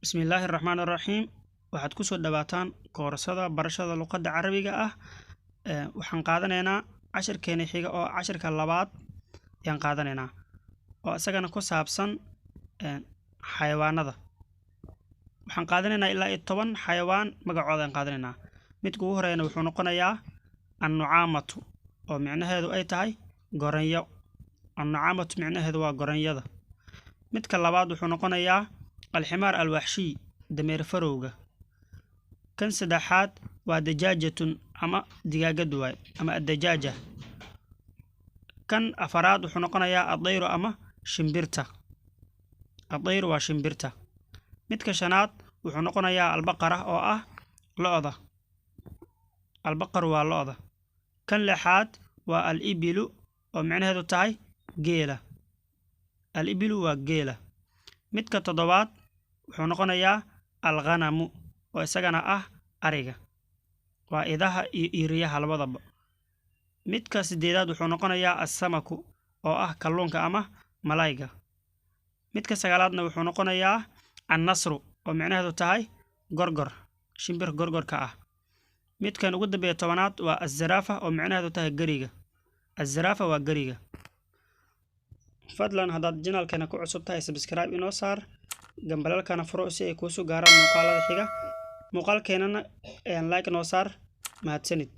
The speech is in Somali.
بسم الله الرحمن الرحيم waxaad ku soo dhawaataan koorsada barashada luqadda Carabiga ah waxaan qaadanaynaa cashirkeena xiga oo cashirka labaad ayaan qaadanaynaa oo asagana ku saabsan xayawaanada waxaan qaadanaynaa ilaa 10 xayawaan magacooda aan qaadanaynaa midka ugu horeeyana wuxuu noqonayaa annucaamatu oo macnaheedu ay tahay goranyo annucaamatu macnaheedu waa goranyada midka labaad wuxuu noqonayaa الحمار الوحشي دمير فروغا كان سدحات ودجاجة أما دجاجة دواي أما الدجاجة كان أفراد وحنقنا يا الضير أما شمبرتا الضير وشمبرتا متكشنات وحنقنا يا البقرة أو لؤضة البقر واللؤضة كان لحاد والإبل ومعنى هذا تاي جيلة الإبل وجيلة midka toddobaad wuxuu noqonayaa alghanamu oo isagana ariga waa idaha iyo riyaha labadaba midka sideedaad wuxuu noqonayaa as-samaku oo kalluunka ama malayga midka sagaalaadna wuxuu noqonayaa an-nasru oo macnaheedu tahay gorgor shimbir gorgorka midkan ugu dambeeya tobanaad waa az-zarafa oo macnaheedu tahay gariga az-zarafa waa gariga fadlan haddaad channelkeena ku cusub tahay subscribe inoo saar gambalaalkana furo si ay kuu soo gaaraan muuqaalada xiga muuqaalkeenana like inoo saar mahadsanid